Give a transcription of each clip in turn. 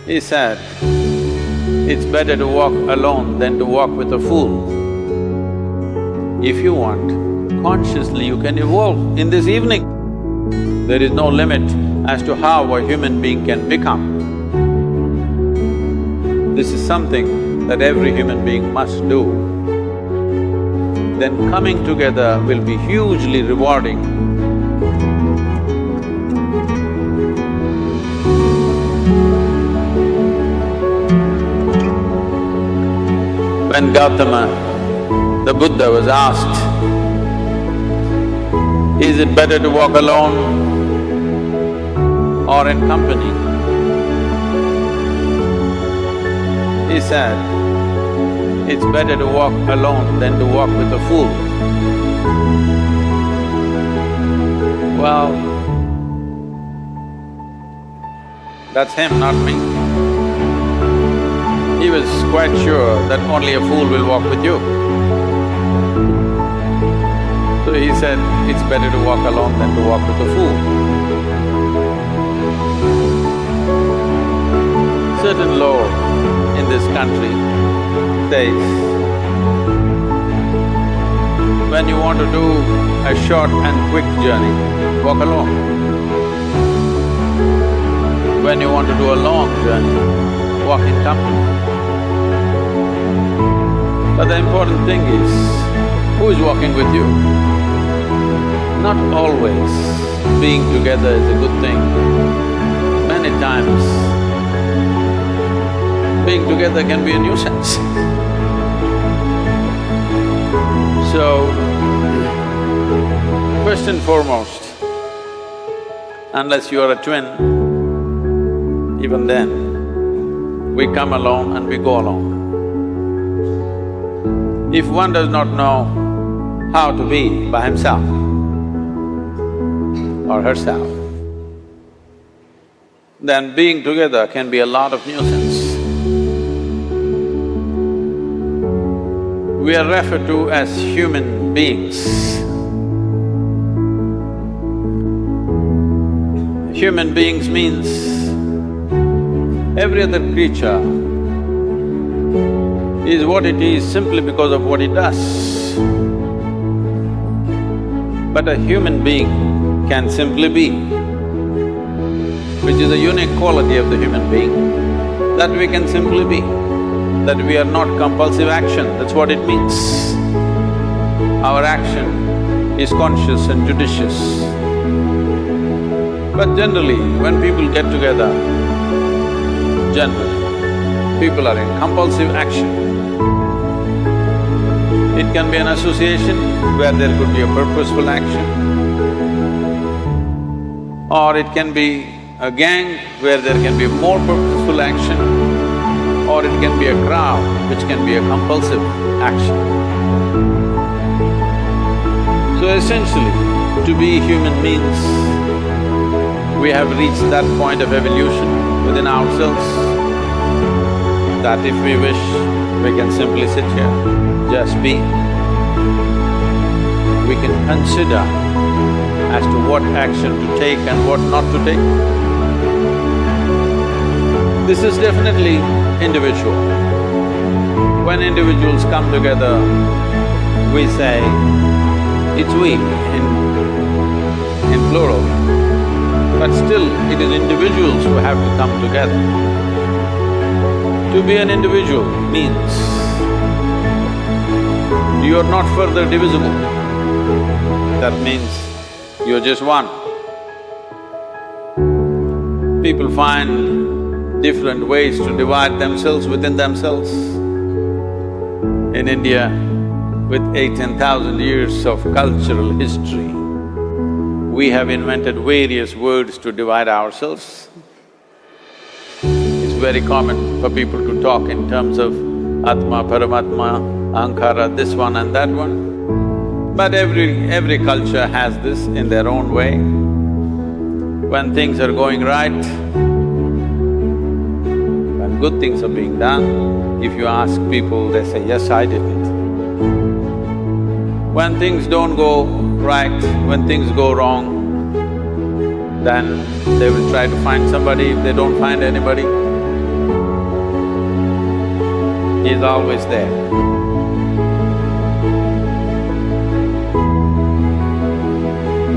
He said, it's better to walk alone than to walk with a fool. If you want, consciously you can evolve in this evening. There is no limit as to how a human being can become. This is something that every human being must do. Then coming together will be hugely rewarding. When Gautama, the Buddha, was asked, is it better to walk alone or in company? He said, it's better to walk alone than to walk with a fool. Well, that's him, not me. He was quite sure that only a fool will walk with you. So he said, it's better to walk alone than to walk with a fool. Certain law in this country says, when you want to do a short and quick journey, walk alone. When you want to do a long journey, walk in company. But the important thing is, who is walking with you? Not always being together is a good thing. Many times, being together can be a nuisance. So, first and foremost, unless you are a twin, even then, we come alone and we go alone. If one does not know how to be by himself or herself, then being together can be a lot of nuisance. We are referred to as human beings. Human beings means every other creature is what it is simply because of what it does. But a human being can simply be, which is a unique quality of the human being, that we can simply be, that we are not compulsive action, that's what it means. Our action is conscious and judicious. But generally, when people get together, generally, people are in compulsive action. It can be an association where there could be a purposeful action, or it can be a gang where there can be more purposeful action, or it can be a crowd which can be a compulsive action. So essentially, to be human means we have reached that point of evolution within ourselves that if we wish, we can simply sit here, just be. We can consider as to what action to take and what not to take. This is definitely individual. When individuals come together, we say, it's we in plural, but still it is individuals who have to come together. To be an individual means you are not further divisible. That means you're just one. People find different ways to divide themselves within themselves. In India, with 18,000 years of cultural history, we have invented various words to divide ourselves. It's very common for people to talk in terms of Atma, Paramatma, Ahankara, this one and that one. But every culture has this in their own way. When things are going right, when good things are being done, if you ask people, they say, yes, I did it. When things don't go right, when things go wrong, then they will try to find somebody. If they don't find anybody, is always there.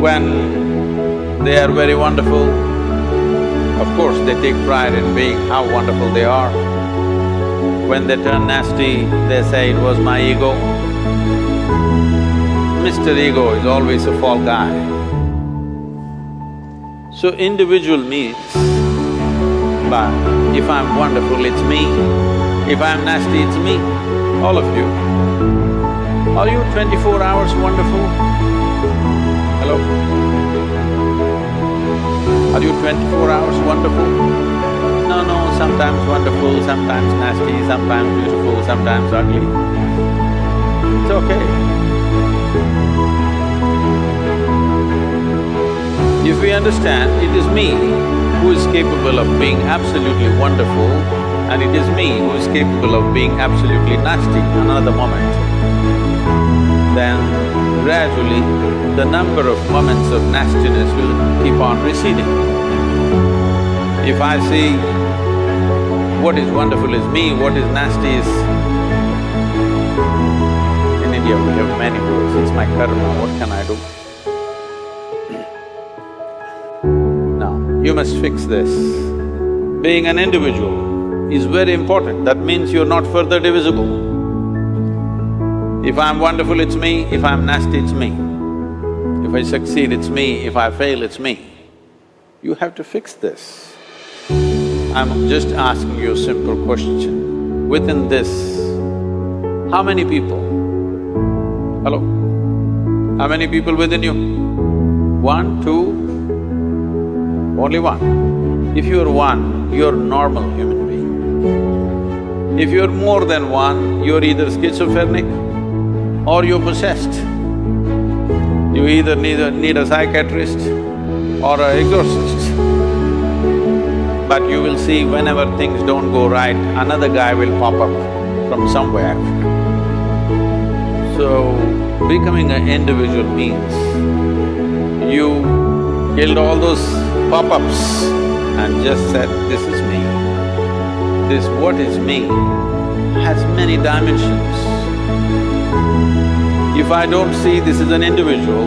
When they are very wonderful, of course they take pride in being how wonderful they are. When they turn nasty, they say it was my ego. Mr. Ego is always a fall guy. So individual means, but if I'm wonderful, it's me. If I'm nasty, it's me, all of you. Are you 24 hours wonderful? Hello? Are you 24 hours wonderful? No, sometimes wonderful, sometimes nasty, sometimes beautiful, sometimes ugly. It's okay. If we understand, it is me who is capable of being absolutely wonderful and it is me who is capable of being absolutely nasty another moment, then gradually the number of moments of nastiness will keep on receding. If I see what is wonderful is me, what is nasty is… In India we have many words, it's my karma, what can I do? You must fix this. Being an individual is very important, that means you're not further divisible. If I'm wonderful, it's me, if I'm nasty, it's me. If I succeed, it's me, if I fail, it's me. You have to fix this. I'm just asking you a simple question. Within this, how many people? Hello? How many people within you? 1, 2, only one. If you're one, you're a normal human being. If you're more than one, you're either schizophrenic or you're possessed. You either need a psychiatrist or an exorcist. But you will see whenever things don't go right, another guy will pop up from somewhere. So, becoming an individual means you killed all those pop-ups and just said, this is me. This what is me has many dimensions. If I don't see this is an individual,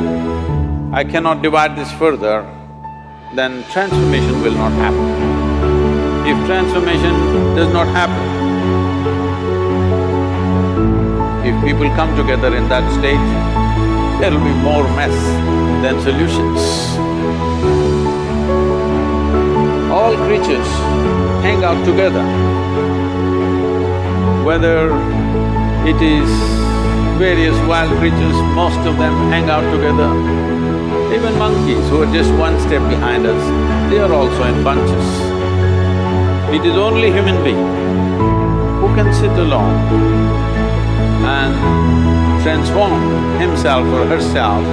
I cannot divide this further, then transformation will not happen. If transformation does not happen, if people come together in that state, there will be more mess than solutions. All creatures hang out together, whether it is various wild creatures, most of them hang out together. Even monkeys who are just one step behind us, they are also in bunches. It is only human being who can sit alone and transform himself or herself,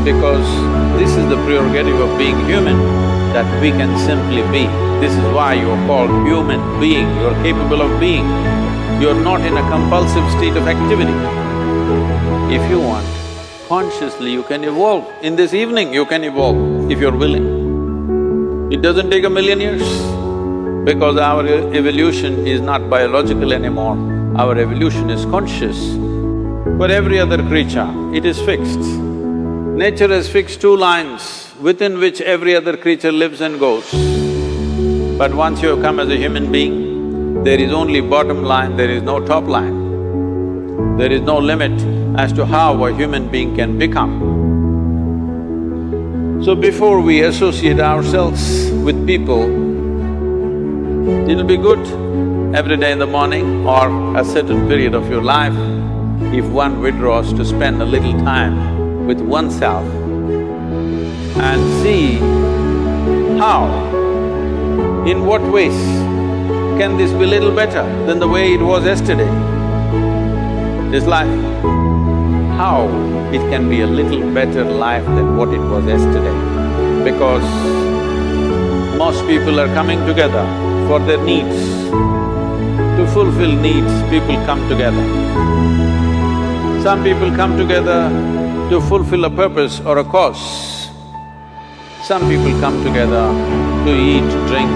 because this is the prerogative of being human, that we can simply be. This is why you are called human being, you are capable of being. You are not in a compulsive state of activity. If you want, consciously you can evolve. In this evening you can evolve, if you're willing. It doesn't take 1,000,000 years, because our evolution is not biological anymore, our evolution is conscious. For every other creature, it is fixed. Nature has fixed 2 lines within which every other creature lives and goes. But once you have come as a human being, there is only bottom line, there is no top line. There is no limit as to how a human being can become. So before we associate ourselves with people, it'll be good every day in the morning or a certain period of your life, if one withdraws to spend a little time with oneself and see how, in what ways can this be little better than the way it was yesterday, this life? How it can be a little better life than what it was yesterday? Because most people are coming together for their needs. To fulfill needs, people come together. Some people come together to fulfill a purpose or a cause. Some people come together to eat, drink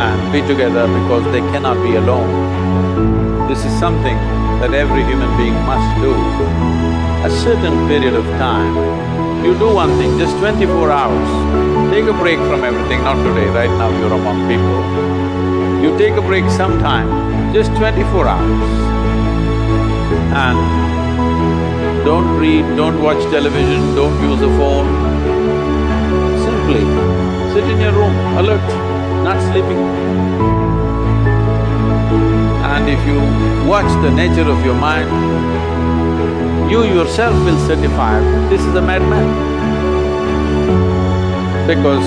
and cannot be together because they cannot be alone. This is something that every human being must do. A certain period of time, you do one thing, just 24 hours, take a break from everything, not today, right now you're among people. You take a break sometime, just 24 hours. And don't read, don't watch television, don't use a phone. Simply sit in your room, alert, not sleeping. And if you watch the nature of your mind, you yourself will certify this is a madman. Because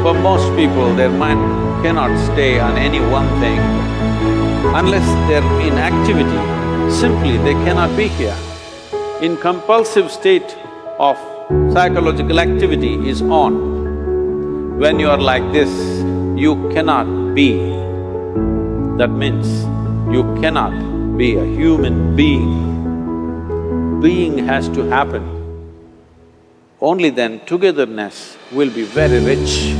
for most people, their mind cannot stay on any one thing. Unless they're in activity, simply they cannot be here. In compulsive state of psychological activity is on. When you are like this, you cannot be. That means you cannot be a human being. Being has to happen. Only then togetherness will be very rich.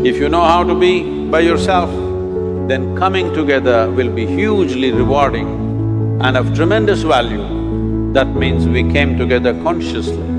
If you know how to be by yourself, then coming together will be hugely rewarding and of tremendous value. That means we came together consciously.